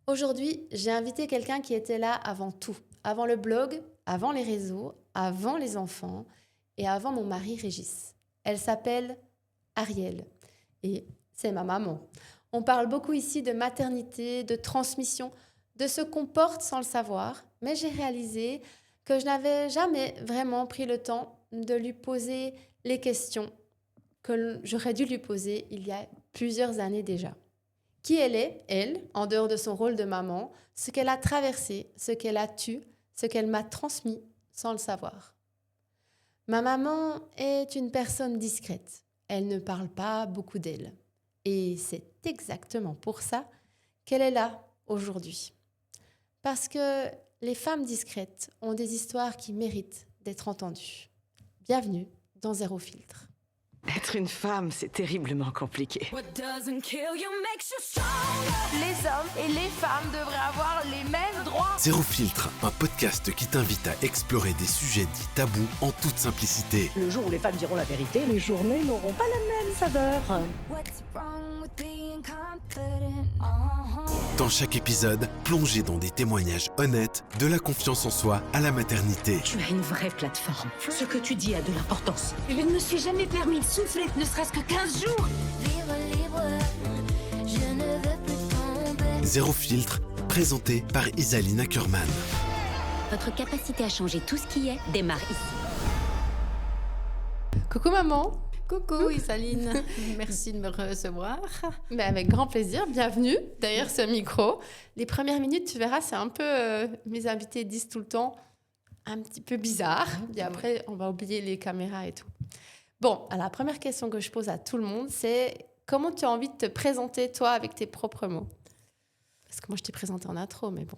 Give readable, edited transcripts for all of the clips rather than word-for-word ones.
Aujourd'hui, j'ai invité quelqu'un qui était là avant tout, avant le blog, avant les réseaux, avant les enfants et avant mon mari Régis. Elle s'appelle Ariel et c'est ma maman. On parle beaucoup ici de maternité, de transmission, de ce qu'on porte sans le savoir, mais j'ai réalisé que je n'avais jamais vraiment pris le temps de lui poser les questions que j'aurais dû lui poser il y a plusieurs années déjà. Qui elle est, elle, en dehors de son rôle de maman, ce qu'elle a traversé, ce qu'elle a tu, ce qu'elle m'a transmis sans le savoir. Ma maman est une personne discrète. Elle ne parle pas beaucoup d'elle. Et c'est exactement pour ça qu'elle est là aujourd'hui. Parce que les femmes discrètes ont des histoires qui méritent d'être entendues. Bienvenue dans Zéro Filtre. Être une femme, c'est terriblement compliqué. Les hommes et les femmes devraient avoir les mêmes droits. Zéro Filtre, un podcast qui t'invite à explorer des sujets dits tabous en toute simplicité. Le jour où les femmes diront la vérité, les journées n'auront pas la même saveur. Dans chaque épisode, plongez dans des témoignages honnêtes, de la confiance en soi à la maternité. Tu as une vraie plateforme. Ce que tu dis a de l'importance. Je ne me suis jamais permis de souffler, ne serait-ce que 15 jours. Je ne veux plus tomber. Zéro Filtre, présenté par Isaline Ackerman. Votre capacité à changer tout ce qui est démarre ici. Coucou maman. Coucou Isaline, merci de me recevoir. Ben avec grand plaisir, bienvenue derrière ce micro. Les premières minutes, tu verras, c'est un peu, mes invités disent tout le temps, un petit peu bizarre. Et après, on va oublier les caméras et tout. Bon, alors la première question que je pose à tout le monde, c'est comment tu as envie de te présenter, toi, avec tes propres mots? Parce que moi, je t'ai présenté en intro, mais bon.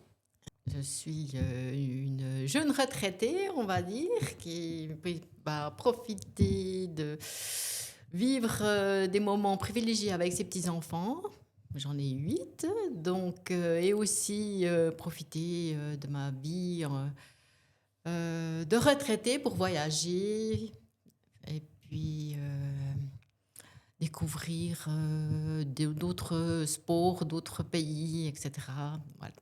Je suis une jeune retraitée, on va dire, qui va profiter de vivre des moments privilégiés avec ses petits-enfants. J'en ai 8, donc, et aussi profiter de ma vie de retraitée pour voyager et puis découvrir d'autres sports, d'autres pays, etc. Voilà.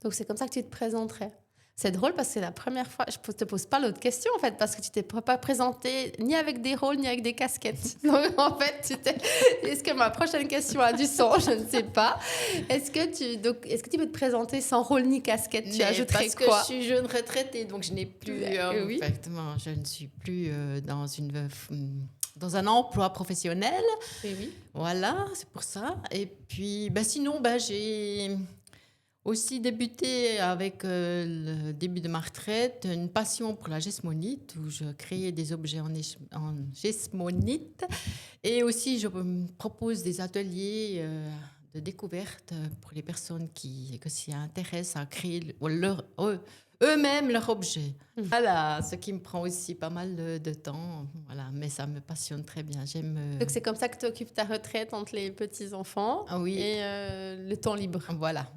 Donc, c'est comme ça que tu te présenterais. C'est drôle parce que c'est la première fois, je ne te pose pas l'autre question en fait, parce que tu t'es pas présenté ni avec des rôles ni avec des casquettes. Donc en fait, est-ce que ma prochaine question a du sens? Je ne sais pas. Est-ce que tu peux te présenter sans rôle ni casquette? Tu ajouterais parce quoi? Parce que je suis jeune retraitée, donc je n'ai plus, oui. effectivement, je ne suis plus dans un emploi professionnel. Oui. Voilà, c'est pour ça. Et puis, sinon, j'ai aussi débuté avec le début de ma retraite, une passion pour la gesmonite, où je créais des objets en gesmonite. Et aussi, je propose des ateliers de découverte pour les personnes qui s'y intéressent à créer eux-mêmes leur objet. Voilà, ce qui me prend aussi pas mal de temps. Voilà, mais ça me passionne très bien. Donc c'est comme ça que tu occupes ta retraite entre les petits-enfants et le temps libre. Voilà.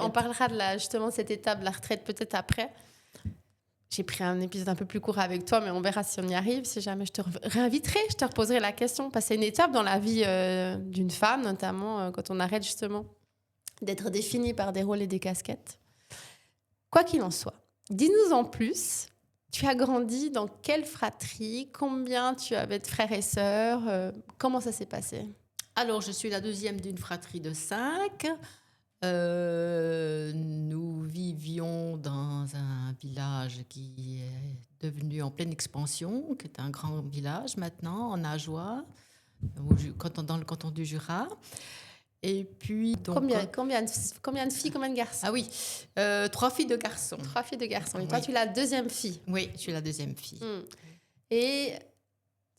On parlera justement de cette étape de la retraite peut-être après. J'ai pris un épisode un peu plus court avec toi, mais on verra si on y arrive. Si jamais je te réinviterai, je te reposerai la question. Parce que c'est une étape dans la vie d'une femme, notamment quand on arrête justement d'être définie par des rôles et des casquettes. Quoi qu'il en soit, dis-nous en plus. Tu as grandi dans quelle fratrie? Combien tu avais de frères et sœurs? Comment ça s'est passé? Alors, je suis la deuxième d'une fratrie de 5. Nous vivions dans un village qui est devenu en pleine expansion, qui est un grand village maintenant, en Ajoie, dans le canton du Jura. Et puis, donc, combien de filles, combien de garçons? Ah oui, 3 filles, 2 garçons. 3 filles, 2 garçons. Et Oui. toi, tu es la deuxième fille? Oui, je suis la deuxième fille. Et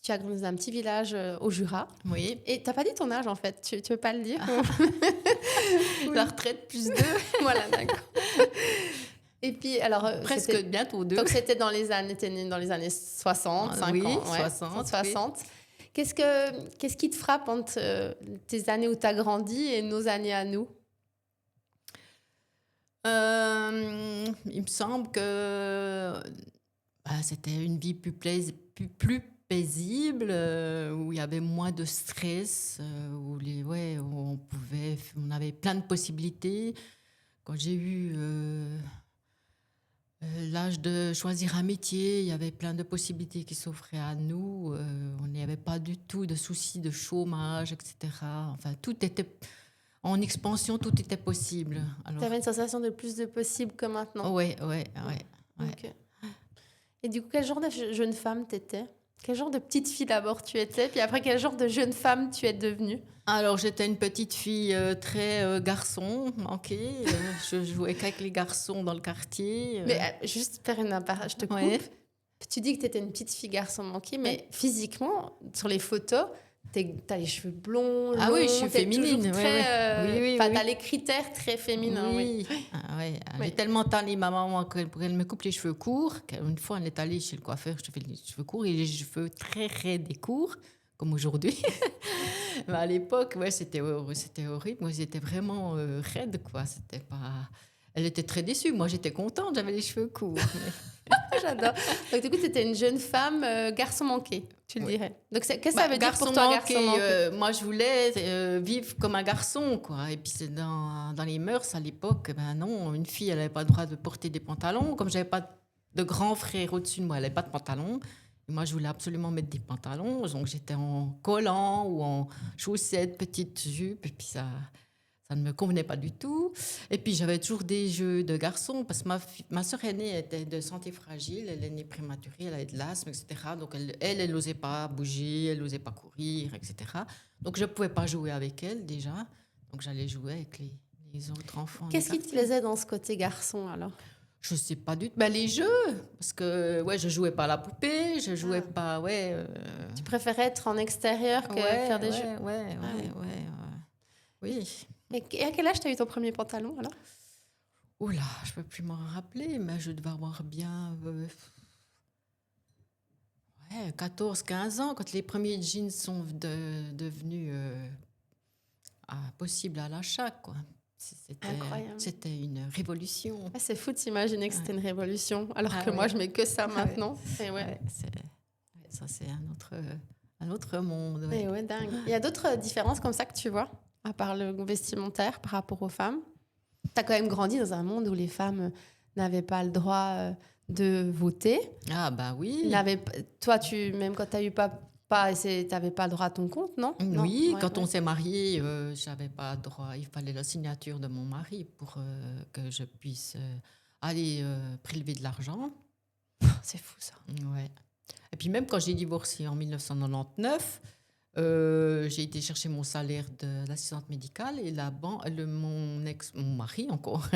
tu as grandi dans un petit village au Jura. Oui. Et tu n'as pas dit ton âge, en fait. Tu veux pas le dire? La retraite plus 2. Voilà, d'accord. Et puis, alors... Presque bientôt 2. Donc, c'était dans les années 60, 50. Oui, Ouais, 60. Oui. Qu'est-ce qui te frappe entre tes années où tu as grandi et nos années à nous? Il me semble que c'était une vie plus paisible, où il y avait moins de stress, où on avait plein de possibilités. quand j'ai eu l'âge de choisir un métier, il y avait plein de possibilités qui s'offraient à nous. On n'y avait pas du tout de soucis de chômage, etc. Enfin, tout était en expansion, tout était possible. Tu avais une sensation de plus de possible que maintenant. Oui. Ok. Et du coup, quel genre de jeune femme t'étais? Quel genre de petite fille d'abord tu étais? Puis après, quel genre de jeune femme tu es devenue? Alors, j'étais une petite fille très garçon, manquée. Je jouais qu'avec les garçons dans le quartier. Mais juste faire une appara, je te coupe. Ouais. Tu dis que tu étais une petite fille garçon manqué, mais physiquement, sur les photos, t'as les cheveux blonds, Ah longs, oui, je suis t'es féminine. toujours très, Oui. t'as les critères très féminins. Oui. Oui. Oui. J'ai tellement tanné ma maman pour qu'elle me coupe les cheveux courts qu'une fois, elle est allée chez le coiffeur, je te fais les cheveux courts et les cheveux très raides et courts, comme aujourd'hui. Mais à l'époque, c'était horrible. Moi, j'étais vraiment raide, quoi. C'était pas... Elle était très déçue. Moi, j'étais contente, j'avais les cheveux courts. J'adore. Donc, du coup, tu étais une jeune femme garçon manqué, tu le dirais. Donc, qu'est-ce que ça veut dire garçon pour toi, manqué, garçon manqué? moi, je voulais vivre comme un garçon, quoi. Et puis, c'est dans les mœurs, à l'époque, ben non, une fille, elle n'avait pas le droit de porter des pantalons. Comme je n'avais pas de grand frère au-dessus de moi, elle n'avait pas de pantalon. Et moi, je voulais absolument mettre des pantalons. Donc, j'étais en collant ou en chaussettes, petite jupe. Et puis, ça ne me convenait pas du tout. Et puis, j'avais toujours des jeux de garçons parce que ma sœur aînée était de santé fragile. Elle est née prématurée, elle avait de l'asthme, etc. Donc, elle n'osait pas bouger, elle n'osait pas courir, etc. Donc, je ne pouvais pas jouer avec elle déjà. Donc, j'allais jouer avec les autres enfants. Qu'est-ce qui te plaisait dans ce côté garçon, alors? Je ne sais pas du tout. Ben, les jeux, parce que je ne jouais pas à la poupée, je ne jouais pas... Tu préférais être en extérieur que faire des jeux? Oui. Et à quel âge tu as eu ton premier pantalon, alors? Oula, je ne peux plus m'en rappeler, mais je devais avoir bien 14-15 ans, quand les premiers jeans sont devenus possibles à l'achat, quoi. Incroyable. C'était une révolution. Ah, c'est fou de s'imaginer que c'était une révolution, alors que ouais. moi, je mets que ça maintenant. Et Ça, c'est un autre monde. Ouais. Et ouais, dingue. Il y a d'autres différences comme ça que tu vois, à part le vestimentaire par rapport aux femmes? Tu as quand même grandi dans un monde où les femmes n'avaient pas le droit de voter. Ah, bah oui. Toi, même quand tu n'as eu tu n'avais pas le droit à ton compte, non? Oui, non? quand on s'est mariés, je n'avais pas droit. Il fallait la signature de mon mari pour que je puisse aller prélever de l'argent. C'est fou, ça. Ouais. Et puis même quand j'ai divorcé en 1999, j'ai été chercher mon salaire d'assistante médicale et mon mari encore,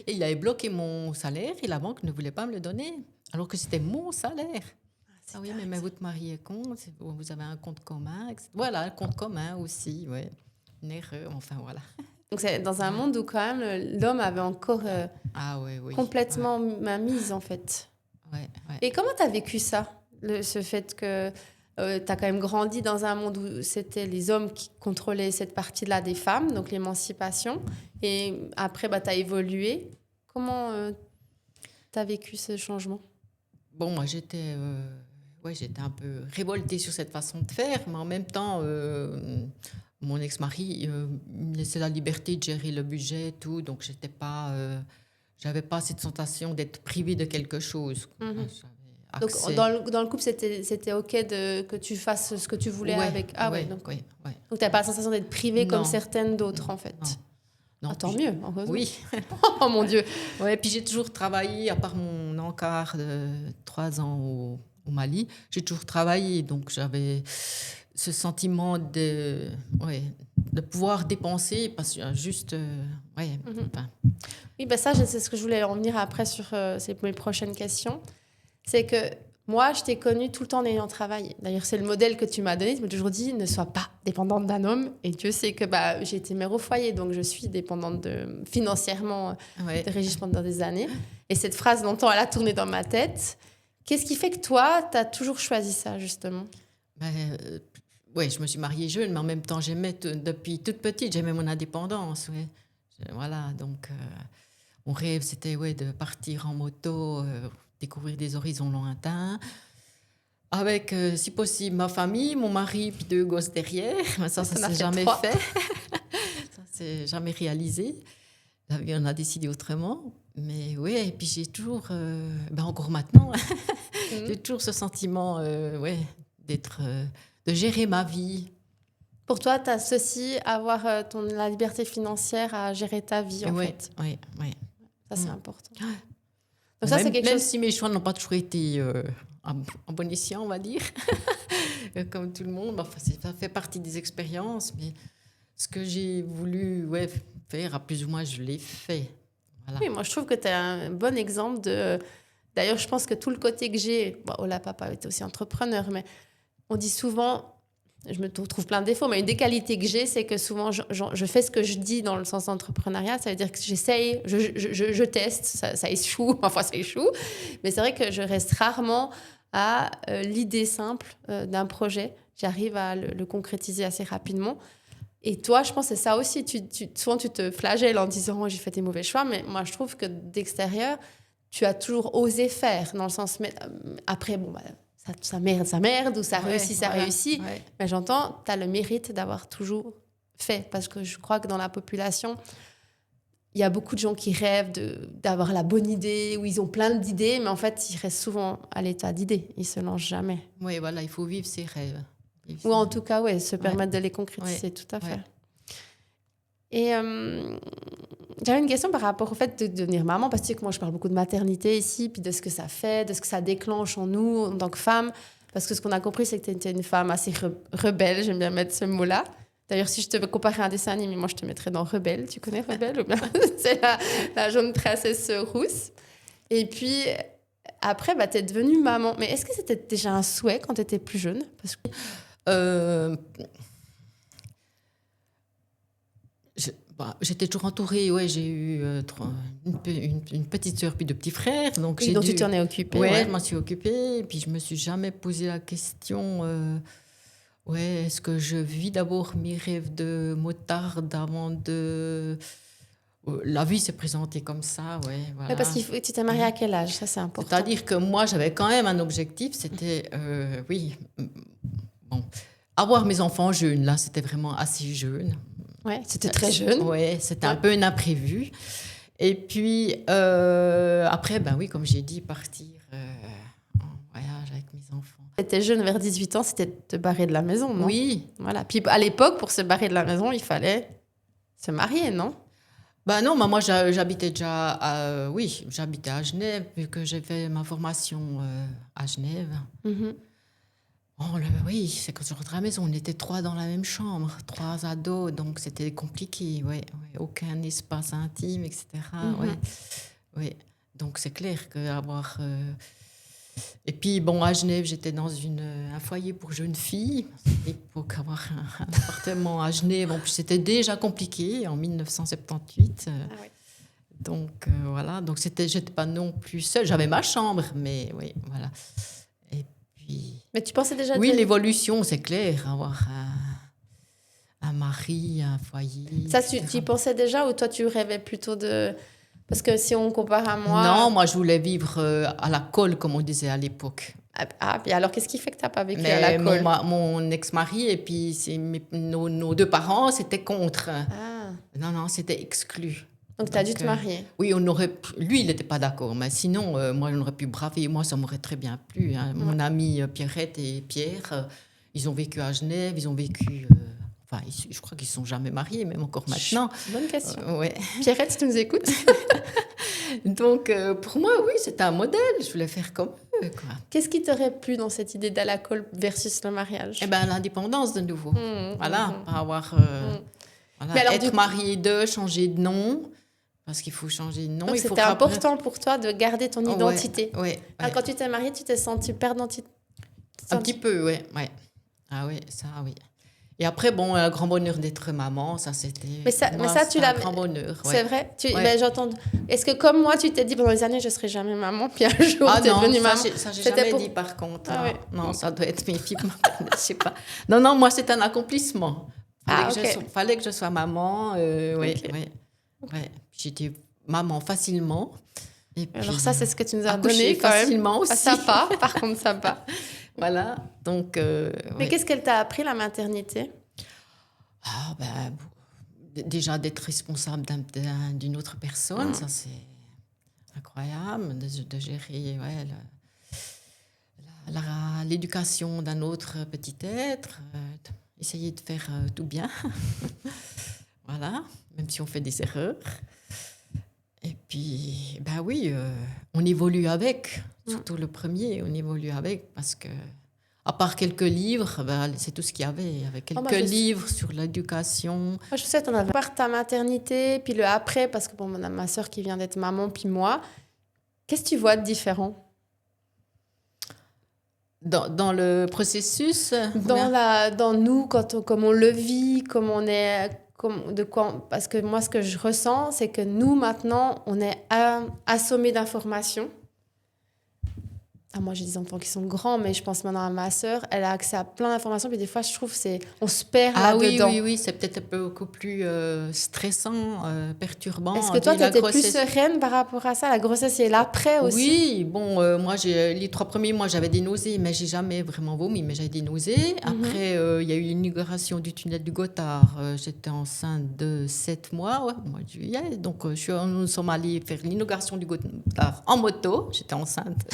et il avait bloqué mon salaire et la banque ne voulait pas me le donner, alors que c'était mon salaire. Ah oui, mais votre mari est con, vous avez un compte commun, etc. Voilà, un compte commun aussi, ouais. Une erreur, enfin voilà. Donc c'est dans un monde où quand même l'homme avait encore complètement mainmise en fait. Ouais. Et comment tu as vécu ça, ce fait que tu as quand même grandi dans un monde où c'était les hommes qui contrôlaient cette partie-là des femmes, donc l'émancipation, et après tu as évolué. Comment tu as vécu ce changement? Bon, moi j'étais un peu révoltée sur cette façon de faire, mais en même temps, mon ex-mari me laissait la liberté de gérer le budget et tout, donc j'avais pas cette sentation d'être privée de quelque chose. Mm-hmm. Donc dans le couple, c'était OK que tu fasses ce que tu voulais avec... Ah ouais, donc tu n'as pas la sensation d'être privée comme certaines d'autres, en fait. Non, tant mieux, en fait. Oui. Oh mon Dieu. Ouais, puis j'ai toujours travaillé, à part mon encart de 3 ans au Mali, j'ai toujours travaillé, donc j'avais ce sentiment de pouvoir dépenser, parce que juste... Oui, ça, c'est ce que je voulais en venir après sur mes prochaines questions. C'est que moi, je t'ai connue tout le temps en ayant travaillé. D'ailleurs, c'est le modèle que tu m'as donné. Tu m'as toujours dit, ne sois pas dépendante d'un homme. Et Dieu sait que j'ai été mère au foyer, donc je suis dépendante financièrement de Régis pendant des années. Et cette phrase, longtemps, elle a tourné dans ma tête. Qu'est-ce qui fait que toi, tu as toujours choisi ça, justement? Je me suis mariée jeune, mais en même temps, depuis toute petite, j'aimais mon indépendance. Ouais. Voilà, donc mon rêve, c'était de partir en moto, découvrir des horizons lointains, avec, si possible, ma famille, mon mari, puis 2 gosses derrière. Mais ça s'est jamais fait. Ça s'est jamais réalisé. on a décidé autrement. Mais oui, et puis j'ai toujours, encore maintenant, j'ai toujours ce sentiment d'être, de gérer ma vie. Pour toi, tu associes avoir la liberté financière à gérer ta vie, en fait. Oui. Ça, c'est important. Ouais. Donc ça, c'est quelque même chose... si mes choix n'ont pas toujours été en bon escient, on va dire, comme tout le monde. Enfin, ça fait partie des expériences, mais ce que j'ai voulu faire, à plus ou moins, je l'ai fait. Voilà. Oui, moi, je trouve que tu es un bon exemple de... D'ailleurs, je pense que tout le côté que j'ai... Bon, Ola, papa était aussi entrepreneur, mais on dit souvent... Je me trouve plein de défauts, mais une des qualités que j'ai, c'est que souvent, je fais ce que je dis dans le sens d'entrepreneuriat. Ça veut dire que j'essaye, je teste, ça échoue, enfin ça échoue. Mais c'est vrai que je reste rarement à l'idée simple d'un projet. J'arrive à le concrétiser assez rapidement. Et toi, je pense que c'est ça aussi. Souvent, tu te flagelles en disant oh, « j'ai fait des mauvais choix ». Mais moi, je trouve que d'extérieur, tu as toujours osé faire. Dans le sens... Après, bon... Ça merde, ou ça réussit. Ouais. Mais j'entends, tu as le mérite d'avoir toujours fait. Parce que je crois que dans la population, il y a beaucoup de gens qui rêvent d'avoir la bonne idée, ou ils ont plein d'idées, mais en fait, ils restent souvent à l'état d'idée. Ils ne se lancent jamais. Oui, voilà, il faut vivre ses rêves. Ou en tout cas, se permettre de les concrétiser, tout à fait. Ouais. Et j'avais une question par rapport au fait de devenir maman, parce que moi, je parle beaucoup de maternité ici, puis de ce que ça fait, de ce que ça déclenche en nous, en tant que femme. Parce que ce qu'on a compris, c'est que tu étais une femme assez rebelle, j'aime bien mettre ce mot-là. D'ailleurs, si je te comparais à un dessin animé, moi, je te mettrais dans Rebelle. Tu connais Rebelle ou bien c'est la jeune princesse rousse. Et puis, après, tu es devenue maman. Mais est-ce que c'était déjà un souhait quand tu étais plus jeune? Parce que... J'étais toujours entourée, j'ai eu une petite sœur puis deux petits frères. Donc oui, tu t'en es occupée. Oui, je m'en suis occupée. Et puis je ne me suis jamais posé la question, est-ce que je vis d'abord mes rêves de motarde avant de... La vie s'est présentée comme ça, voilà. Ouais, parce que tu t'es mariée à quel âge? Ça, c'est important. C'est-à-dire que moi, j'avais quand même un objectif, c'était, avoir mes enfants jeunes. Là, c'était vraiment assez jeune. Ouais, c'était très jeune. Oui, c'était un peu un imprévu. Et puis, après, comme j'ai dit, partir en voyage avec mes enfants. Tu étais jeune, vers 18 ans, c'était de te barrer de la maison, non? Oui. Voilà. Puis à l'époque, pour se barrer de la maison, il fallait se marier, non? Non, moi, j'habitais déjà j'habitais à Genève, vu que j'ai fait ma formation à Genève. Mm-hmm. Oui, c'est que je rentre à la maison, on était 3 dans la même chambre, 3 ados, donc c'était compliqué, aucun espace intime, etc. Mm-hmm. Donc c'est clair qu'avoir... Et puis, à Genève, j'étais dans un foyer pour jeunes filles, et pour avoir un appartement à Genève, c'était déjà compliqué en 1978. Donc voilà, donc j'étais pas non plus seule, j'avais ma chambre, mais voilà. Mais tu pensais déjà... Oui, l'évolution, c'est clair. Avoir un mari, un foyer... Ça, tu y pensais déjà ou toi, tu rêvais plutôt de... Parce que si on compare à moi... Non, moi, je voulais vivre à la colle, comme on disait à l'époque. Ah, puis alors, qu'est-ce qui fait que tu n'as pas vécu à la colle? Mon ex-mari et puis nos 2 parents, c'était contre. Ah. Non, c'était exclu. Donc, tu as dû te marier. Oui, lui, il n'était pas d'accord. Mais sinon, moi, on aurait pu braver. Moi, ça m'aurait très bien plu. Hein. Mon ami Pierrette et Pierre, ils ont vécu à Genève. Ils ont vécu... je crois qu'ils ne sont jamais mariés, même encore maintenant. Bonne question. Ouais. Pierrette, si tu nous écoutes. Donc, pour moi, oui, c'était un modèle. Je voulais faire comme eux. Qu'est-ce qui t'aurait plu dans cette idée d'aller à la colle versus le mariage? L'indépendance, de nouveau. Pas avoir... Mais alors, être marié changer de nom... Parce qu'il faut changer de nom. Donc, c'était important pour toi de garder ton identité. Ouais. Alors, quand tu t'es mariée, tu t'es sentie perdre d'identité? Un petit peu, oui. Ah oui, ça, oui. Et après, le grand bonheur d'être maman, ça, c'était... Mais ça, tu l'as... un grand bonheur. C'est vrai? J'entends... Est-ce que, comme moi, tu t'es dit pendant des années, je ne serai jamais maman, puis un jour, tu es devenue maman? Ça, j'ai jamais dit, par contre. Non, ça doit être mes filles. Je sais pas. Non, moi, c'est un accomplissement. Fallait que je sois maman. Oui. J'étais maman facilement. Et puis, alors ça, c'est ce que tu nous as donné quand facilement même. Aussi. Sympa, par contre, sympa. Voilà, donc... Mais qu'est-ce qu'elle t'a appris, la maternité? déjà d'être responsable d'une autre personne, ça c'est incroyable, de gérer l'éducation d'un autre petit être, essayer de faire tout bien, voilà, même si on fait des erreurs. Et puis, ben oui, on évolue avec, surtout le premier, on évolue avec, parce que, à part quelques livres, c'est tout ce qu'il y avait. Il y avait quelques livres sur l'éducation. Moi, je sais, on avait par ta maternité, puis le après, parce que on a ma sœur qui vient d'être maman, puis moi. Qu'est-ce que tu vois de différent dans le processus? Dans nous, comme on le vit, comme on est... parce que moi, ce que je ressens, c'est que nous, maintenant, on est assommés d'informations. Moi, j'ai des enfants qui sont grands, mais je pense maintenant à ma sœur. Elle a accès à plein d'informations, puis des fois, je trouve on se perd là-dedans. Oui, c'est peut-être beaucoup plus stressant, perturbant. Est-ce que toi, tu étais plus sereine par rapport à ça? La grossesse et l'après aussi? Oui, bon, moi, les 3 premiers mois, j'avais des nausées, mais j'ai jamais vraiment vomi, mais j'avais des nausées. Après, il y a eu l'inauguration du tunnel du Gothard. J'étais enceinte de 7 mois, au mois de juillet. Donc, nous sommes allés faire l'inauguration du Gothard en moto. J'étais enceinte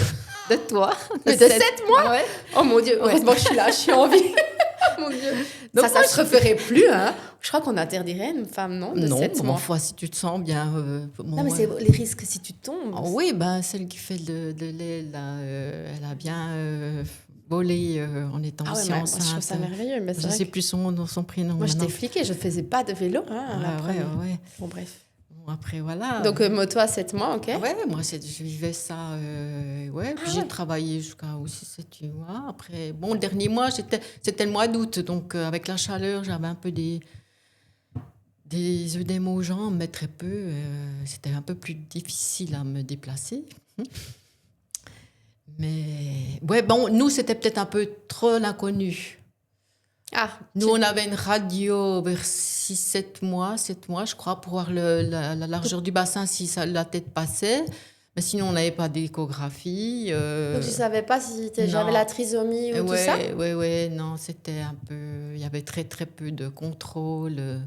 de toi. De 7 mois? Ouais. Oh mon Dieu, heureusement que je suis là, je suis en vie. Mon Dieu. Donc ça je ne referai plus. Hein. Je crois qu'on interdirait une femme, non, de 7 mois. Non, si tu te sens bien... non, mais c'est les risques si tu tombes. Oui, celle qui fait de lait, là, elle a bien volé en étant aussi enceinte. Moi, je trouve ça merveilleux. Mais je ne sais plus son prénom. Moi, j'étais fliquée, je ne faisais pas de vélo. Ouais. Bon, bref. Après, voilà. Donc, moto à 7 mois, ok. Ouais, moi, je vivais ça. Puis j'ai travaillé jusqu'à aussi 7-8 mois. Après, le dernier mois, c'était le mois d'août. Donc, avec la chaleur, j'avais un peu des œdèmes aux jambes, mais très peu. C'était un peu plus difficile à me déplacer. Mais, nous, c'était peut-être un peu trop l'inconnu. Nous, on avait une radio vers 7 mois, je crois, pour voir la largeur du bassin si la tête passait. Mais sinon, on n'avait pas d'échographie. Donc, tu ne savais pas si j'avais la trisomie ou tout ça? Oui, non, c'était un peu... Il y avait très, très peu de contrôle.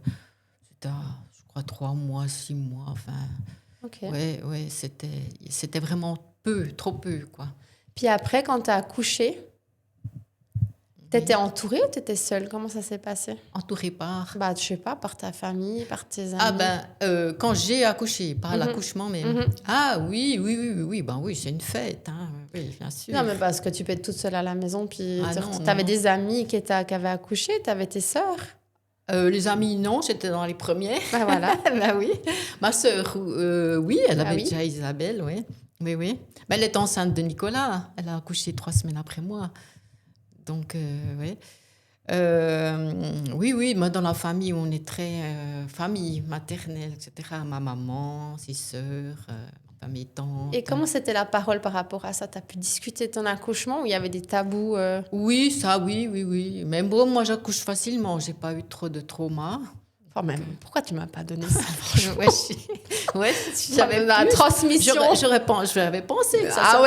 C'était, je crois, 3 mois, 6 mois, enfin... Ok. Oui, c'était vraiment trop peu, quoi. Puis après, quand tu as accouché... T'étais entourée ou t'étais seule? Comment ça s'est passé? Entourée par? Je sais pas, par ta famille, par tes amis. Quand j'ai accouché, pas l'accouchement même. Oui, c'est une fête, hein. Oui, bien sûr. Non, mais parce que tu peux être toute seule à la maison, puis t'avais des amis qui avaient accouché, t'avais tes sœurs? Les amis, non, j'étais dans les premières. Voilà. Oui. Ma sœur, oui, elle avait déjà Isabelle, oui. Oui. Mais elle était enceinte de Nicolas. Elle a accouché 3 semaines après moi. Donc, oui, moi, dans la famille, on est très famille maternelle, etc. Ma maman, ses sœurs, mes tantes. Et comment c'était la parole par rapport à ça? Tu as pu discuter de ton accouchement ou il y avait des tabous? Oui, oui. Mais bon, moi, j'accouche facilement. Je n'ai pas eu trop de trauma. Enfin, même, pourquoi tu ne m'as pas donné ça? J'avais la transmission. J'avais pensé que ça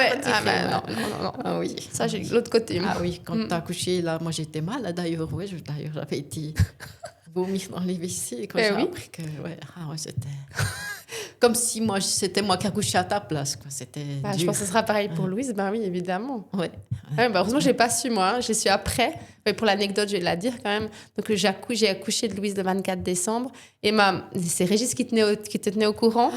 non. Ah oui. Ça, j'ai l'autre côté. Ah oui, quand tu as accouché, là, moi, j'étais mal. D'ailleurs, j'avais été vomir dans les WC quand j'ai appris que... c'était... Comme si c'était moi qui accouchais à ta place, quoi. C'était je pense que ce sera pareil pour Louise. Oui, évidemment. Ouais. Heureusement, je n'ai pas su, moi. Je suis après. Mais pour l'anecdote, je vais la dire quand même. Donc, j'ai accouché de Louise le 24 décembre. Et c'est Régis qui te tenait au courant.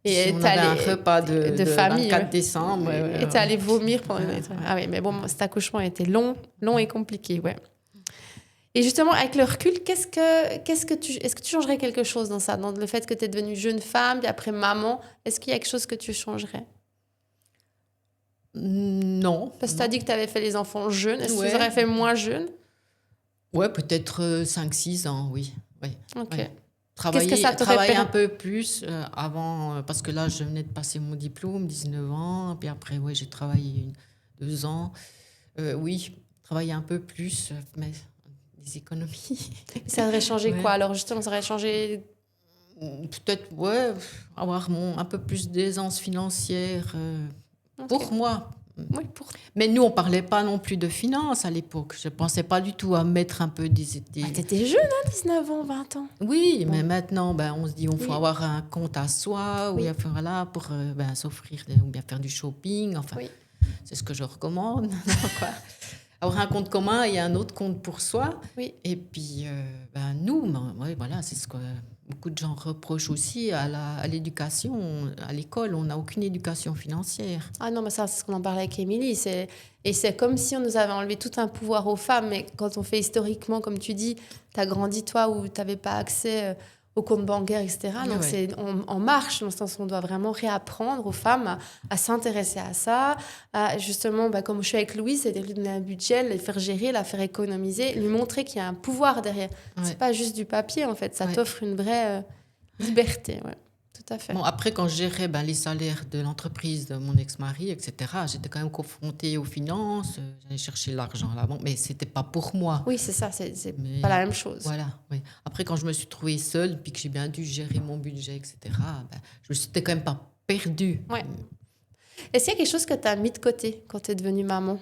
Et on avait un repas de famille. 24 décembre. Et tu es allée vomir pendant... Ah oui, mais bon, cet accouchement était long et compliqué, ouais. Et justement, avec le recul, est-ce que tu changerais quelque chose dans ça, dans le fait que tu es devenue jeune femme, puis après maman? Est-ce qu'il y a quelque chose que tu changerais? Non. Parce que tu as dit que tu avais fait les enfants jeunes. Est-ce que tu aurais fait moins jeune? Ouais, peut-être 5-6 ans, oui. Ok. Ouais. Qu'est-ce que ça t'aurait Travailler un peu plus avant, parce que là, je venais de passer mon diplôme, 19 ans, puis après, j'ai travaillé 2 ans. Oui, travailler un peu plus, mais... des économies. Ça aurait changé quoi? Alors justement, ça aurait changé... Peut-être, avoir un peu plus d'aisance financière pour moi. Oui, Mais nous, on ne parlait pas non plus de finances à l'époque. Je ne pensais pas du tout à mettre un peu des... T'étais jeune, hein, 19 ans, 20 ans. Oui, Bon. mais maintenant, on se dit on faut Oui. avoir un compte à soi, ou Oui. bien faire, voilà, pour s'offrir, ou bien faire du shopping. Enfin, Oui. c'est ce que je recommande. Quoi. Avoir un compte commun et un autre compte pour soi. Oui. Et puis, nous, ouais, voilà, c'est ce que beaucoup de gens reprochent aussi à l'éducation. À l'école, on n'a aucune éducation financière. Ah non, mais ça, c'est ce qu'on en parlait avec Émilie. Et c'est comme si on nous avait enlevé tout un pouvoir aux femmes. Mais quand on fait historiquement, comme tu dis, tu as grandi, toi, où tu n'avais pas accès aux comptes bancaires, etc. Donc, Ouais. c'est en marche, dans le sens où on doit vraiment réapprendre aux femmes à s'intéresser à ça. Justement, comme je suis avec Louise, c'est de lui donner un budget, le faire gérer, la faire économiser, lui montrer qu'il y a un pouvoir derrière. Ouais. C'est pas juste du papier, en fait. Ça Ouais. t'offre une vraie liberté. Ouais. Tout à fait. Bon, après, quand je gérais les salaires de l'entreprise de mon ex-mari, etc., j'étais quand même confrontée aux finances. J'allais chercher l'argent à la banque, mais ce n'était pas pour moi. Oui, c'est ça. C'est Mais- pas la même chose. Voilà, oui. Après, quand je me suis trouvée seule, puis que j'ai bien dû gérer mon budget, etc., je me suis quand même pas perdue. Ouais. Est-ce qu'il y a quelque chose que tu as mis de côté quand tu es devenue maman?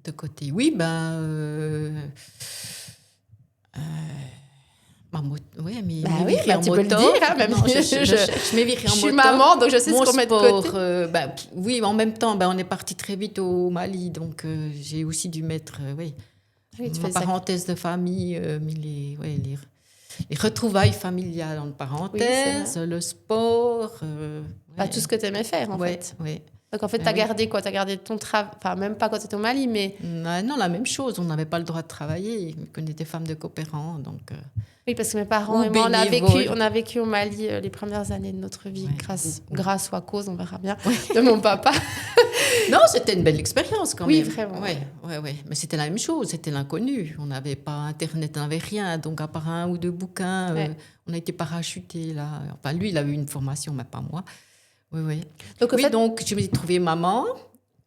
De côté, oui, ma moto, ouais, mais Bah mes oui, virées en tu peux le moto. dire, hein, même Non, si je m'ai virée en je moto. suis maman, donc je sais Mon ce qu'on met de sport, côté. oui, en même temps, on est parti très vite au Mali, donc j'ai aussi dû mettre, Oui, tu ma fais ça. parenthèse de famille, mais les retrouvailles familiales en parenthèse, le sport. Tout ce que tu aimais faire, en fait. Oui. Donc, en fait, Ah tu as oui. gardé quoi? Tu as gardé ton travail, enfin, même pas quand tu étais au Mali, mais Non, la même chose. On n'avait pas le droit de travailler, vu qu'on était femmes de coopérants. Donc, oui, parce que mes parents Ou et moi, bénévole. on a vécu au Mali les premières années de notre vie, Ouais. grâce ou à cause, on verra bien, de mon papa. non, c'était une belle expérience quand Oui, même. vraiment. Ouais. Mais c'était la même chose, c'était l'inconnu. On n'avait pas Internet, on n'avait rien. Donc, à part un ou deux bouquins, Ouais. on a été parachutés là. Enfin, lui, il a eu une formation, mais pas moi. Oui. Donc, en Oui, fait, donc je me suis trouvée maman.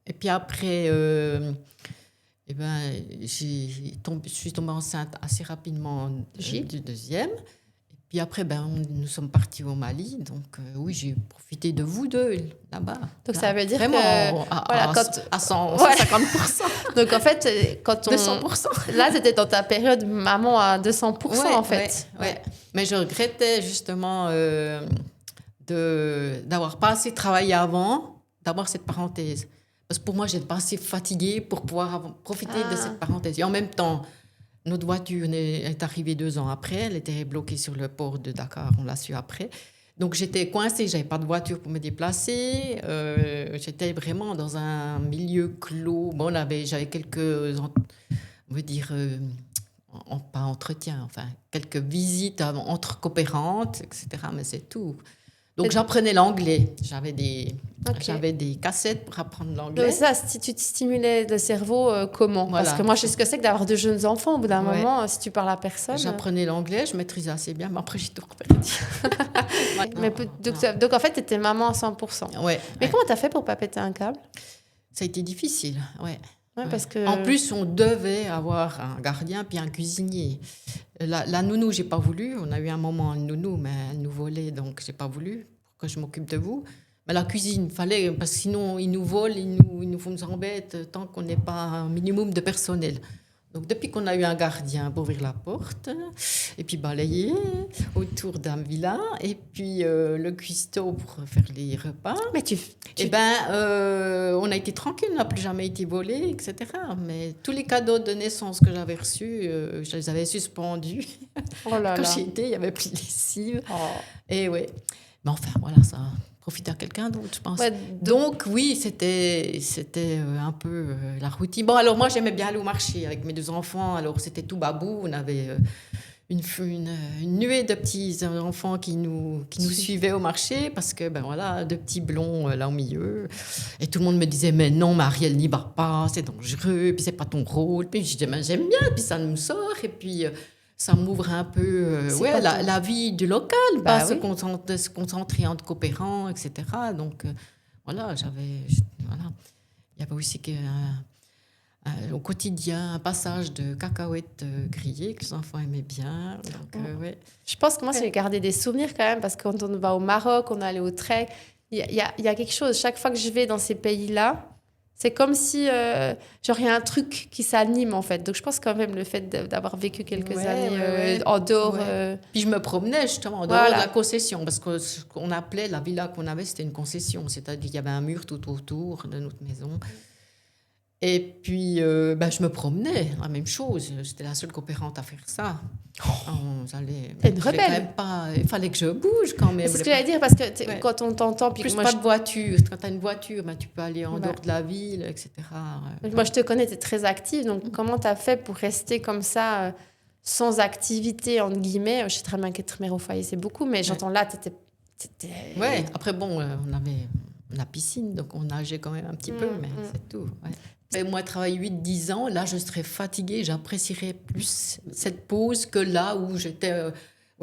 Et puis après, je suis tombée enceinte assez rapidement du deuxième. Et puis après, nous sommes partis auAli. Donc oui, j'ai profité de vous deux là-bas. Donc, ça veut dire vraiment, que, voilà, à 150%. donc, en fait, quand on... 200%. Là, c'était dans ta période maman à 200%, en fait. Ouais. Mais je regrettais justement d'avoir pas assez travaillé avant, d'avoir cette parenthèse. Parce que pour moi, j'étais pas assez fatiguée pour pouvoir profiter de cette parenthèse. Et en même temps, notre voiture est arrivée 2 ans après. Elle était bloquée sur le port de Dakar. On l'a su après. Donc, j'étais coincée. J'avais pas de voiture pour me déplacer. J'étais vraiment dans un milieu clos. Bon, j'avais quelques, on veut dire, pas entretien, enfin, quelques visites entre coopérantes, etc. Mais c'est tout. Donc, j'apprenais l'anglais. J'avais des cassettes pour apprendre l'anglais. Donc, ça, si tu te stimulais le cerveau, comment? Voilà. Parce que moi, je sais ce que c'est que d'avoir de jeunes enfants. Au bout d'un Ouais. moment, si tu parles à personne... J'apprenais l'anglais, je maîtrisais assez bien, mais après, j'ai tout perdu. Donc, en fait, tu étais maman à 100%. Ouais. Mais comment tu as fait pour pas péter un câble? Ça a été difficile, ouais. Parce que... En plus, on devait avoir un gardien puis un cuisinier. La nounou, j'ai pas voulu. On a eu un moment une nounou, mais elle nous volait, donc j'ai pas voulu pour que je m'occupe de vous. Mais la cuisine, il fallait, parce que sinon, ils nous volent, ils nous embêtent tant qu'on n'est pas un minimum de personnel. Donc, depuis qu'on a eu un gardien pour ouvrir la porte, et puis balayer autour d'un villa, et puis le cuistot pour faire les repas. Mais on a été tranquille, on n'a plus jamais été volé, etc. Mais tous les cadeaux de naissance que j'avais reçus, je les avais suspendus. Oh là Quand là. j'y étais, il n'y avait plus de lessive. Oh. Et ouais. Mais enfin, voilà, ça a profité à quelqu'un d'autre, je pense. Ouais, Donc, oui, c'était un peu la routine. Bon, alors moi, j'aimais bien aller au marché avec mes 2 enfants. Alors, c'était tout babou. On avait une nuée de petits enfants qui nous suivaient au marché parce que, 2 petits blonds là au milieu. Et tout le monde me disait, mais non, Marielle, n'y va pas, c'est dangereux, puis c'est pas ton rôle. Puis je disais, mais j'aime bien, puis ça nous sort. Et puis... ça m'ouvre un peu la vie du local, se concentrer entre coopérants, etc. Donc, voilà, il y avait aussi au quotidien un passage de cacahuètes grillées que les enfants aimaient bien. Donc, Je pense que moi, j'ai gardé des souvenirs quand même, parce que quand on va au Maroc, on allait au trek, il y a quelque chose. Chaque fois que je vais dans ces pays-là, c'est comme si, genre, il y a un truc qui s'anime, en fait. Donc, je pense quand même le fait d'avoir vécu quelques années en dehors... Puis, je me promenais justement en dehors de la concession, parce que ce qu'on appelait, la villa qu'on avait, c'était une concession. C'est-à-dire qu'il y avait un mur tout autour de notre maison. Et puis, je me promenais, la même chose. J'étais la seule coopérante à faire ça. T'es une rebelle. Il fallait que je bouge quand même. C'est ce que j'allais dire, parce que quand on t'entend... Plus moi, pas de voiture. Quand tu as une voiture, tu peux aller en dehors de la ville, etc. Moi, je te connais, tu es très active. Donc, comment tu as fait pour rester comme ça, sans activité, entre guillemets? Je sais très bien qu'être mère au foyer, c'est beaucoup, mais j'entends là, tu étais... Ouais, après, bon, on avait la piscine, donc on nageait quand même un petit peu, mais c'est tout. Ouais. Et moi, travailler 8-10 ans, là, je serais fatiguée. J'apprécierais plus cette pause que là où j'étais...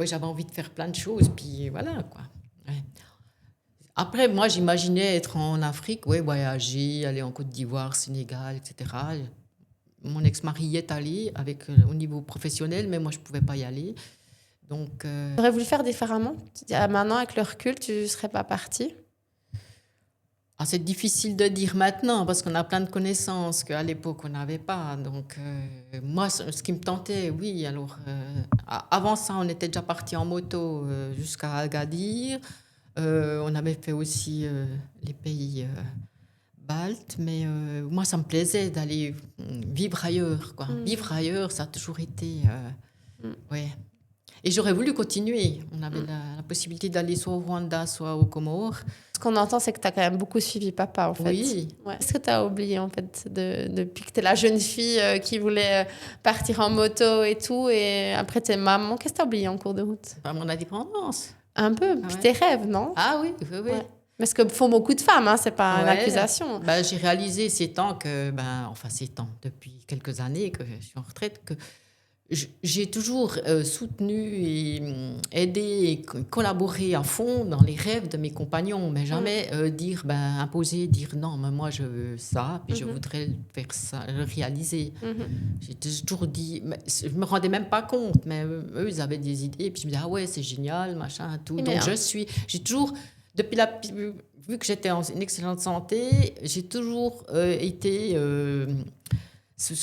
j'avais envie de faire plein de choses. Puis voilà, quoi. Ouais. Après, moi, j'imaginais être en Afrique, voyager, aller en Côte d'Ivoire, Sénégal, etc. Mon ex-mari y est allé au niveau professionnel, mais moi, je ne pouvais pas y aller. Donc... Tu aurais voulu faire différemment? Maintenant, avec le recul, tu ne serais pas partie? C'est difficile de dire maintenant parce qu'on a plein de connaissances qu'à l'époque on n'avait pas. Donc moi, ce qui me tentait, oui. Alors avant ça, on était déjà partis en moto jusqu'à Agadir. On avait fait aussi les pays baltes, mais moi, ça me plaisait d'aller vivre ailleurs, quoi. Vivre ailleurs, ça a toujours été, ouais. Et j'aurais voulu continuer. On avait la possibilité d'aller soit au Rwanda, soit aux Comores. Ce qu'on entend, c'est que tu as quand même beaucoup suivi papa, en fait. Oui. Ouais. Est-ce que tu as oublié, en fait, depuis que tu es la jeune fille qui voulait partir en moto et tout, et après tu es maman, qu'est-ce que tu as oublié en cours de route? Mon indépendance. Un peu. Puis tes rêves, non? Ah oui. Ouais. Mais ce que font beaucoup de femmes, hein, c'est pas une accusation. J'ai réalisé depuis quelques années que je suis en retraite, que j'ai toujours soutenu et aidé et collaboré à fond dans les rêves de mes compagnons, mais jamais imposer, dire non, mais moi je veux ça, puis je voudrais faire ça, le réaliser. J'ai toujours dit, mais je me rendais même pas compte, mais eux ils avaient des idées, puis je me disais ah ouais c'est génial, machin, tout. Donc j'ai toujours, vu que j'étais en une excellente santé, j'ai toujours été sur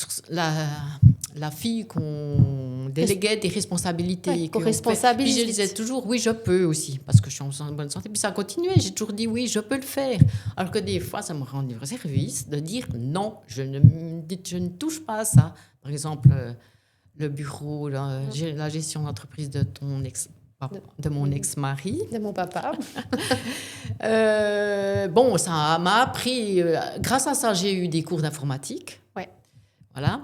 la fille qu'on déléguait des responsabilités. Puis je disais toujours, oui, je peux aussi, parce que je suis en bonne santé. Puis ça a continué, j'ai toujours dit, oui, je peux le faire. Alors que des fois, ça me rend service de dire, non, je ne touche pas à ça. Par exemple, le bureau, la gestion d'entreprise de mon ex-mari. De mon papa. Ça m'a appris... grâce à ça, j'ai eu des cours d'informatique. Ouais. Voilà,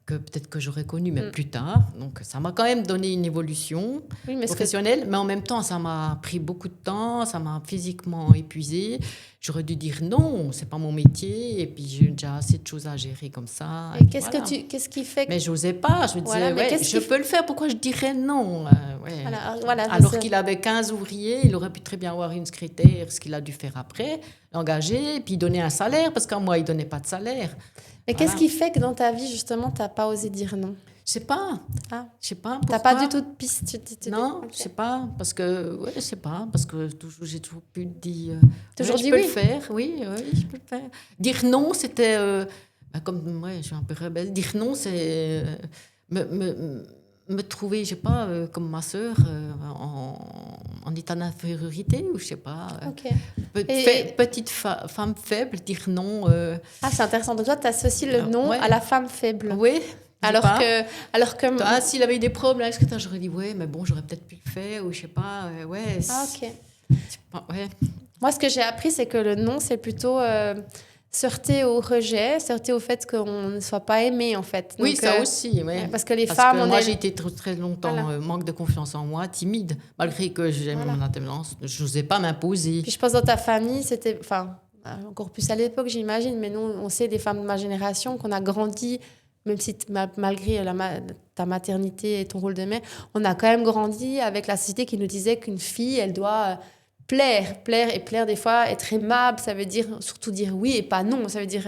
que peut-être que j'aurais connu, mais plus tard. Donc, ça m'a quand même donné une évolution professionnelle, mais en même temps, ça m'a pris beaucoup de temps, ça m'a physiquement épuisée. J'aurais dû dire non, c'est pas mon métier, et puis j'ai déjà assez de choses à gérer comme ça. Et qu'est-ce qui fait que... Mais j'osais pas, je me disais, je peux le faire, pourquoi je dirais non? Alors qu'il avait 15 ouvriers, il aurait pu très bien avoir une secrétaire, ce qu'il a dû faire après, l'engager, puis donner un salaire, parce qu'à moi, il donnait pas de salaire. Mais qu'est-ce qui fait que dans ta vie, justement, tu n'as pas osé dire non? Je sais pas. Je sais pas. Tu n'as pas du tout de piste? Non, je sais pas. Parce que, je sais pas. Parce que j'ai toujours pu dire... toujours dit je peux le faire. Oui, je peux le faire. Dire non, c'était... comme je suis un peu rebelle. Dire non, c'est... me trouver, je sais pas, comme ma sœur, en état d'infériorité, ou je sais pas. Petite femme faible, dire non. C'est intéressant. Donc toi, tu associes le non à la femme faible. Oui. Alors que toi, s'il avait eu des problèmes, j'aurais dit, ouais, mais bon, j'aurais peut-être pu le faire, ou je sais pas, ouais. Ok. Ouais. Moi, ce que j'ai appris, c'est que le non, c'est plutôt... se heurter au rejet, se heurter au fait qu'on ne soit pas aimé, en fait. Donc, oui, ça aussi. Ouais. Parce que les femmes... Moi, j'ai été très longtemps manque de confiance en moi, timide. Malgré que j'aime mon indépendance, je n'osais pas m'imposer. Puis je pense dans ta famille, c'était... Enfin, encore plus à l'époque, j'imagine, mais nous, on sait, des femmes de ma génération, qu'on a grandi, même si malgré ta maternité et ton rôle de mère, on a quand même grandi avec la société qui nous disait qu'une fille, elle doit... plaire des fois, être aimable, ça veut dire surtout dire oui et pas non, ça veut dire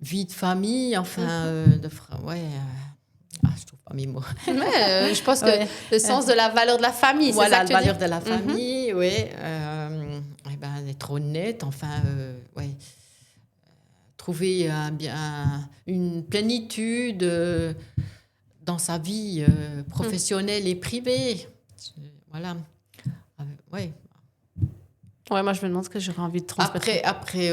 vie de famille, enfin, je trouve pas mes mots. Mais, je pense que Ouais. le sens de la valeur de la famille, Voilà, c'est la ça que tu veux valeur dire? de la famille, oui. Être honnête, enfin, trouver une plénitude dans sa vie professionnelle et privée. Voilà. Ouais. Ouais, moi, je me demande ce que j'aurais envie de transmettre. Après,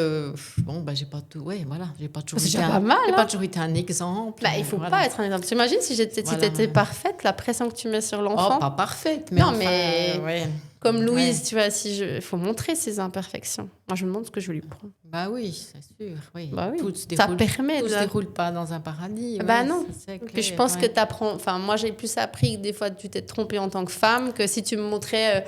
j'ai pas tout. Ouais, voilà, j'ai pas toujours C'est été déjà pas mal, j'ai hein. pas toujours été un exemple. Bah, il faut voilà. pas être un exemple. T'imagines si Voilà, t'étais ouais. parfaite, la pression que tu mets sur Oh, l'enfant. pas parfaite, mais Non, enfin, mais- ouais. Comme Louise, Ouais. tu vois, il faut montrer ses imperfections. Moi, je me demande ce que je vais lui prendre. Bah oui, c'est sûr. Oui. Bah oui. Tout se Ça déroule, permet tout de- se déroule pas dans un paradis. Bah ouais, non. ça, c'est Puis clair, je pense ouais. que tu apprends. Enfin, moi, j'ai plus appris que des fois, tu t'es trompée en tant que femme, que si tu me montrais.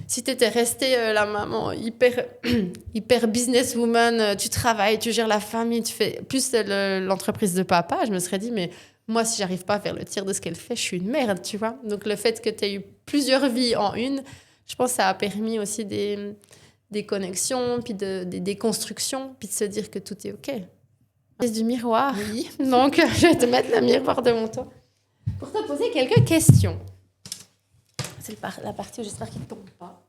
Si tu étais restée la maman hyper businesswoman, tu travailles, tu gères la famille, tu fais plus l'entreprise de papa, je me serais dit, mais moi, si j'arrive pas à faire le tiers de ce qu'elle fait, je suis une merde, tu vois. Donc, le fait que tu aies eu plusieurs vies en une, je pense que ça a permis aussi des connexions, puis des constructions, puis de se dire que tout est OK. C'est du miroir. Oui. Donc, je vais te mettre le miroir devant toi pour te poser quelques questions. C'est la partie où j'espère qu'il ne tombe pas.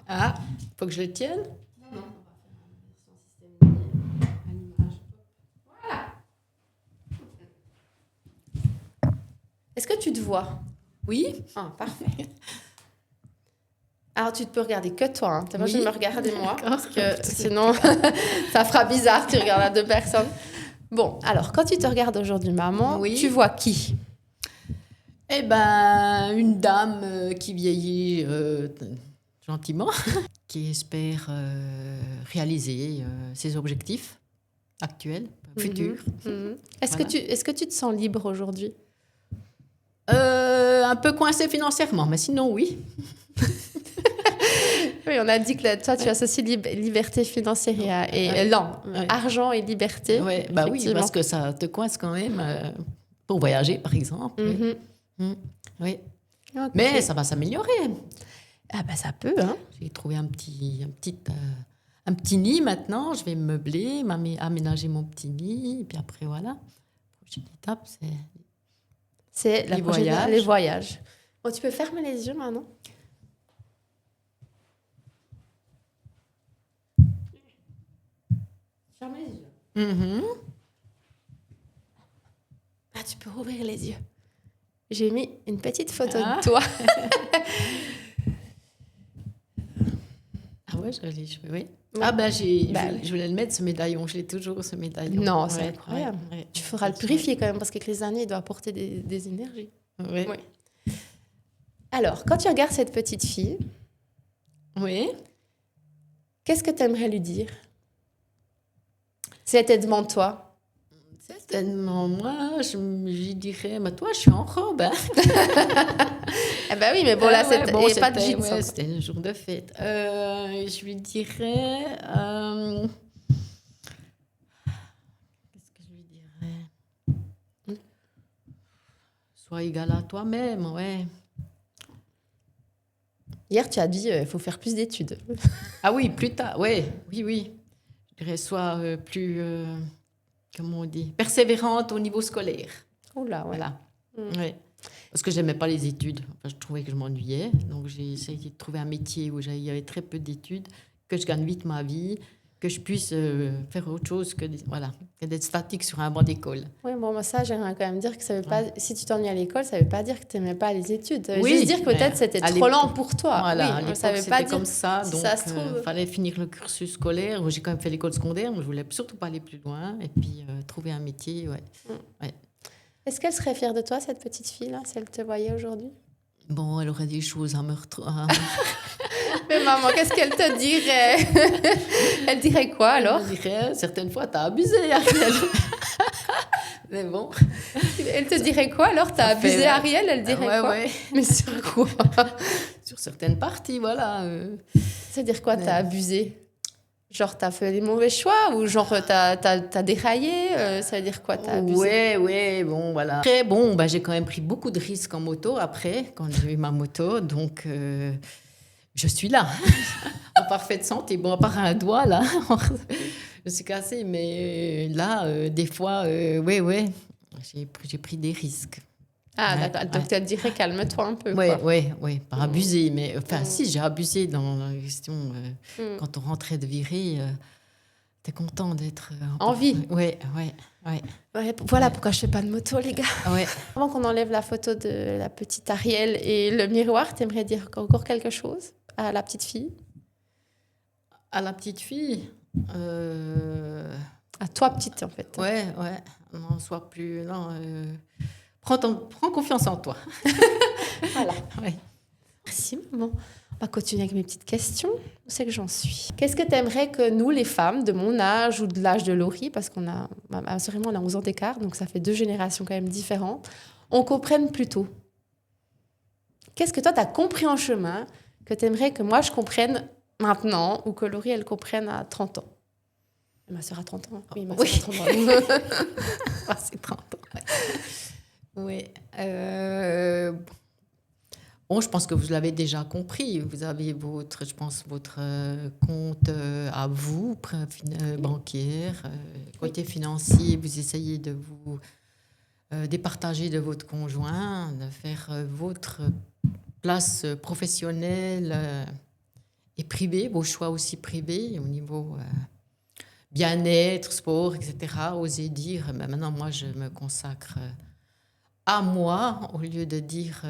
Ah, faut que je le tienne. Est-ce que tu te vois? Oui. Ah, parfait. Alors, tu ne peux regarder que toi. Hein. T'as pas Oui. besoin de me regarder moi, D'accord. parce que sinon, ça fera bizarre, tu regardes à deux personnes. Bon, alors, quand tu te regardes aujourd'hui, maman, Oui. tu vois qui? Eh ben, une dame qui vieillit gentiment, qui espère réaliser ses objectifs actuels, futurs. Mhm. Est-ce que tu te sens libre aujourd'hui? Un peu coincée financièrement, mais sinon, oui. Oui, on a dit que toi, tu associes liberté financière et Ouais. argent et liberté. Ouais, bah oui, effectivement. parce que ça te coince quand même pour voyager, par exemple. Mhm. Oui. Ok. Mais ça va s'améliorer. Ah bah ça peut, hein. J'ai trouvé un petit nid maintenant. Je vais me meubler, aménager mon petit nid. Et puis après, voilà. La prochaine étape, c'est C'est la Les prochaine- voyages. les voyages. Bon, tu peux fermer les yeux maintenant. Ferme les yeux. Mhm. Ah, tu peux rouvrir les yeux. J'ai mis une petite photo Ah. de toi. Ah ouais, je l'ai, oui. Ouais. Ah ben, Bah, je voulais le mettre, ce médaillon. Je l'ai toujours, ce médaillon. Non, c'est Ouais, incroyable. ouais, ouais. Tu feras le purifier quand même parce qu'avec les années, il doit apporter des énergies. Ouais. Oui. Alors, quand tu regardes cette petite fille, Oui. qu'est-ce que tu aimerais lui dire si elle était devant toi? Certainement, moi, j'y dirais, mais toi, je suis en robe. Hein. Ah bah oui, mais bon, là, ouais, il n'y a pas de c'était- jeans. ouais, encore. c'était un jour de fête. Je lui dirais... qu'est-ce que je lui dirais? Sois égal à toi-même, ouais. Hier, tu as dit il faut faire plus d'études. Ah oui, plus tard, ouais, oui. Je dirais, sois plus... comment on dit? Persévérante au niveau scolaire. Oh là, ouais. Voilà. Mm. Ouais. Parce que j'aimais pas les études. Enfin, je trouvais que je m'ennuyais. Donc, j'ai essayé de trouver un métier où il y avait très peu d'études, que je gagne vite ma vie, que je puisse faire autre chose que d'être statique sur un banc d'école. Oui, bon, moi, ça, j'aimerais quand même dire que ça veut pas... Si tu t'ennuies à l'école, ça ne veut pas dire que tu n'aimais pas les études. Ça veut Oui, juste dire que mais peut-être c'était à trop l'époque- lent pour toi. Voilà, à oui, l'époque, ça veut pas c'était dire... comme ça. si Donc, ça se trouve- fallait finir le cursus scolaire. J'ai quand même fait l'école secondaire, mais je voulais surtout pas aller plus loin. Et puis, trouver un métier, ouais. Est-ce qu'elle serait fière de toi, cette petite fille-là, si elle te voyait aujourd'hui? Bon, elle aurait des choses à me retrouver. Mais maman, qu'est-ce qu'elle te dirait? Elle dirait quoi, alors? Je dirais, certaines fois, t'as abusé, Ariel. Mais bon. Elle te dirait quoi, alors? T'as Ça fait, abusé Ariel? Elle dirait ouais, quoi? ouais. Mais sur quoi? Sur certaines parties, voilà. Ça veut dire quoi, t'as abusé? Genre, t'as fait les mauvais choix ou genre, t'as déraillé ça veut dire quoi, t'as abusé? Ouais, bon, voilà. Après, bon, j'ai quand même pris beaucoup de risques en moto après, quand j'ai eu ma moto. Donc, je suis là, en parfaite santé. Bon, à part un doigt, là, je suis cassée. Mais là, des fois, ouais, j'ai pris des risques. Ah, Ouais, d'accord. Donc, tu dirais calme-toi un peu. Ouais, pas abuser. Mais enfin, si, j'ai abusé dans la question. Quand on rentrait de virée, t'es content d'être En vie. Ouais. Voilà pourquoi je fais pas de moto, les gars. Ouais. Avant qu'on enlève la photo de la petite Ariel et le miroir, t'aimerais dire encore quelque chose à la petite fille? À la petite fille, À toi, petite, en fait. ouais. Non, sois plus. Non, prends confiance en toi. Voilà. Ouais. Merci, maman. On va continuer avec mes petites questions. Où c'est que j'en suis? Qu'est-ce que tu aimerais que nous, les femmes, de mon âge ou de l'âge de Laurie, parce qu'on a, assurément, on a 11 ans d'écart, donc ça fait 2 générations quand même différentes, on comprenne plus tôt? Qu'est-ce que toi, tu as compris en chemin que tu aimerais que moi, je comprenne maintenant ou que Laurie, elle comprenne à 30 ans? Ma soeur a 30 ans. Oui, ma soeur a 30 ans. Ah, c'est 30 ans. Oui. Bon, je pense que vous l'avez déjà compris. Vous avez votre compte à vous, bancaire, côté financier. Vous essayez de vous départager de votre conjoint, de faire votre place professionnelle et privée, vos choix aussi privés au niveau bien-être, sport, etc. Oser dire, maintenant, moi, je me consacre à moi, au lieu de dire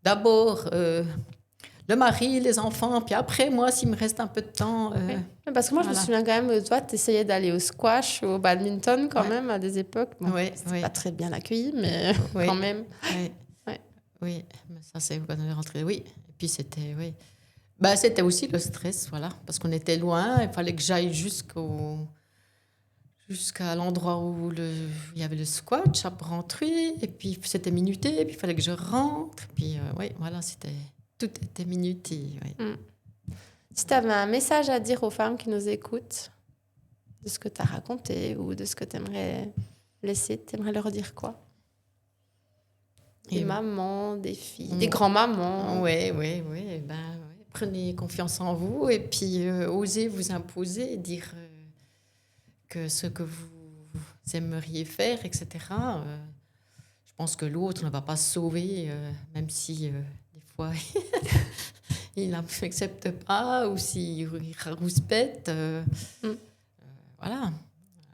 d'abord le mari, les enfants, puis après, moi, s'il me reste un peu de temps... Oui. Parce que moi, je me souviens quand même de toi, tu essayais d'aller au squash, au badminton quand même, à des époques. Bon, c'était pas très bien accueilli, mais quand même. Oui, mais ça, c'est quand on est rentré. Oui, et puis c'était... Oui. C'était aussi le stress, voilà, parce qu'on était loin, il fallait que j'aille jusqu'à l'endroit où il y avait le squash à rentrer, et puis c'était minuté, et puis il fallait que je rentre, et puis voilà, tout était minuté. Ouais. Si tu avais un message à dire aux femmes qui nous écoutent, de ce que tu as raconté ou de ce que tu aimerais laisser, tu aimerais leur dire quoi? Des mamans, des filles, des grands-mamans. Oui. Prenez confiance en vous et puis osez vous imposer, dire que ce que vous aimeriez faire, etc. Je pense que l'autre ne va pas se sauver, même si des fois il n'accepte pas ou s'il rouspète. Voilà.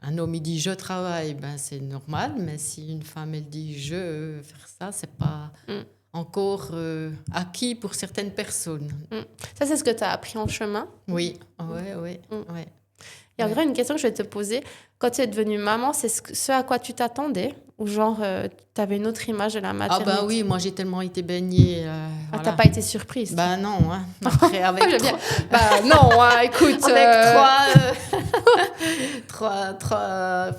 Un homme, il dit « je travaille », c'est normal, mais si une femme, elle dit « je veux faire ça », c'est pas... encore acquis pour certaines personnes. Ça, c'est ce que tu as appris en chemin? Oui, ouais. Il y a encore une question que je vais te poser. Quand tu es devenue maman, c'est ce à quoi tu t'attendais? Ou genre, tu avais une autre image de la maternité? Ah oui, moi j'ai tellement été baignée. T'as pas été surprise? Non, hein. Après, avec écoute... Avec trois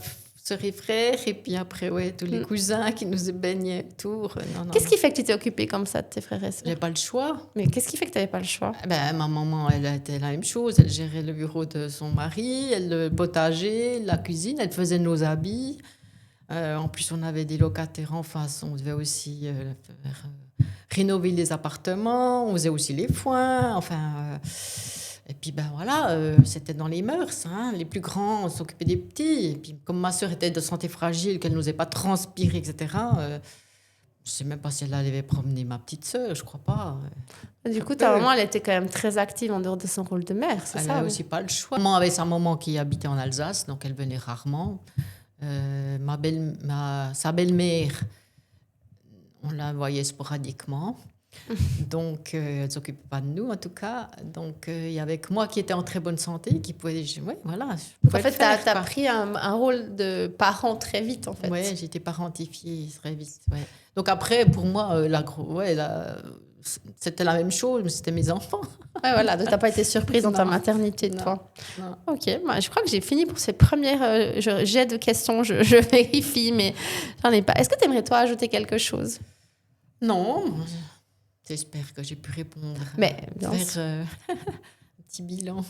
sœurs et frères, et puis après, tous les cousins qui nous baignaient autour. Qu'est-ce qui fait que tu t'es occupée comme ça de tes frères et sœurs? J'avais pas le choix. Mais qu'est-ce qui fait que tu n'avais pas le choix? Ma maman, elle était la même chose. Elle gérait le bureau de son mari, le potager, la cuisine, elle faisait nos habits. En plus, on avait des locataires en face. On devait aussi rénover les appartements. On faisait aussi les foins. Et puis, c'était dans les mœurs. Hein. Les plus grands s'occupaient des petits. Et puis, comme ma sœur était de santé fragile, qu'elle n'osait pas transpirer, etc., je ne sais même pas si elle allait promener ma petite sœur, je ne crois pas. Du coup, ta maman, elle était quand même très active en dehors de son rôle de mère, c'est ça? Elle n'avait aussi pas le choix. Maman avait sa maman qui habitait en Alsace, donc elle venait rarement. Sa belle-mère, on la voyait sporadiquement. Donc, elle ne s'occupait pas de nous, en tout cas. Donc, il y avait que moi qui était en très bonne santé, qui pouvait... En fait, tu as pris un rôle de parent très vite, en fait. Oui, j'étais parentifiée très vite. Ouais. Donc, après, pour moi, c'était la même chose, mais c'était mes enfants. Ouais, voilà, donc tu n'as pas été surprise dans ta maternité, toi. Non. Ok, je crois que j'ai fini pour ces premières jets de questions. Je vérifie, mais j'en ai pas. Est-ce que tu aimerais, toi, ajouter quelque chose? Non, j'espère que j'ai pu répondre. Mais faire un petit bilan.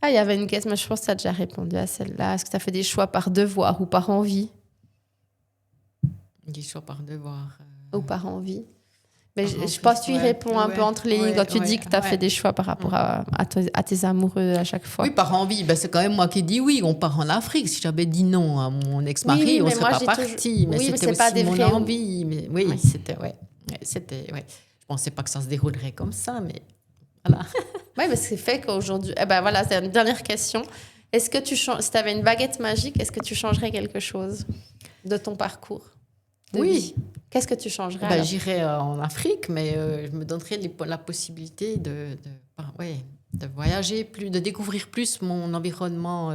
Ah, il y avait une question, mais je pense que tu as déjà répondu à celle-là. Est-ce que tu as fait des choix par devoir ou par envie? Des choix par devoir. Ou par envie. Mais Par je envie, pense que tu y ouais. réponds un peu entre les lignes quand tu dis que tu as ouais. fait des choix par rapport à tes amoureux à chaque fois. Oui, par envie. Ben, c'est quand même moi qui dis oui, on part en Afrique. Si j'avais dit non à mon ex-mari, Oui, on ne mais serait moi, pas j'ai parti. Mais Oui, mais c'était c'est pas aussi des mon vrais- envie. Mais oui, Oui. c'était... Ouais. Ouais. Je pensais pas que ça se déroulerait comme ça, mais voilà. Oui, mais c'est fait qu'aujourd'hui... Eh ben voilà, c'est une dernière question. Est-ce que si tu avais une baguette magique, est-ce que tu changerais quelque chose de ton parcours de Oui. vie? Qu'est-ce que tu changerais Ben, alors? j'irais en Afrique, mais je me donnerais la possibilité de voyager plus, de découvrir plus mon environnement,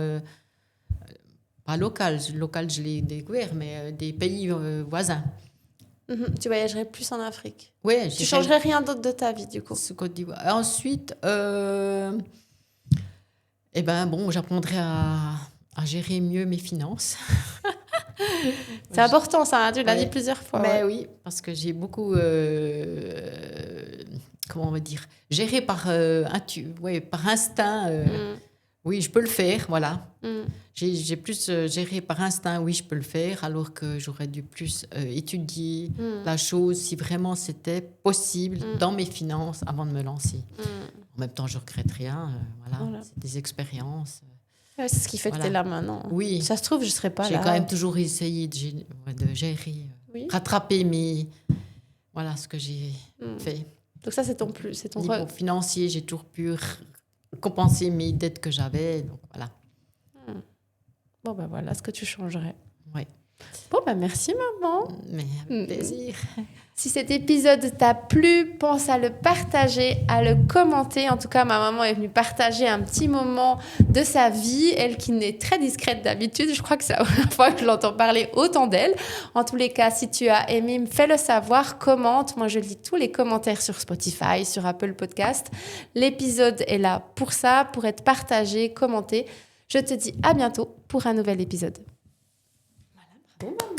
pas local. Local, je l'ai découvert, mais des pays voisins. Mhm. Tu voyagerais plus en Afrique. Ouais, Tu changerais rien d'autre de ta vie, du coup? ce Côte d'Ivoire. Ensuite, j'apprendrai à gérer mieux mes finances. C'est important, ça, hein, tu l'as Ouais. dit plusieurs fois. Mais ouais. oui, parce que j'ai beaucoup, comment on va dire, géré par instinct. Mm. Oui, je peux le faire, voilà. Mm. J'ai plus géré par instinct, oui, je peux le faire, alors que j'aurais dû plus étudier Mm. la chose si vraiment c'était possible Mm. dans mes finances avant de me lancer. Mm. En même temps, je regrette rien. Voilà. C'est des expériences. Ouais, c'est ce qui fait que Voilà. tu es là maintenant. Oui. Ça se trouve, je ne serais pas J'ai là. quand même toujours essayé de gérer, Oui. rattraper voilà ce que j'ai Mm. fait. Donc ça, c'est ton plus. C'est ton Niveau financier, j'ai toujours pu compenser mes dettes que j'avais. Donc voilà. Bon, ben voilà ce que tu changerais. Ouais. Bon, ben merci, maman. Mais avec plaisir. Si cet épisode t'a plu, pense à le partager, à le commenter. En tout cas, ma maman est venue partager un petit moment de sa vie. Elle qui n'est très discrète d'habitude. Je crois que c'est la première fois que je l'entends parler autant d'elle. En tous les cas, si tu as aimé, fais-le savoir, commente. Moi, je lis tous les commentaires sur Spotify, sur Apple Podcast. L'épisode est là pour ça, pour être partagé, commenté. Je te dis à bientôt pour un nouvel épisode. Voilà, bravo, maman.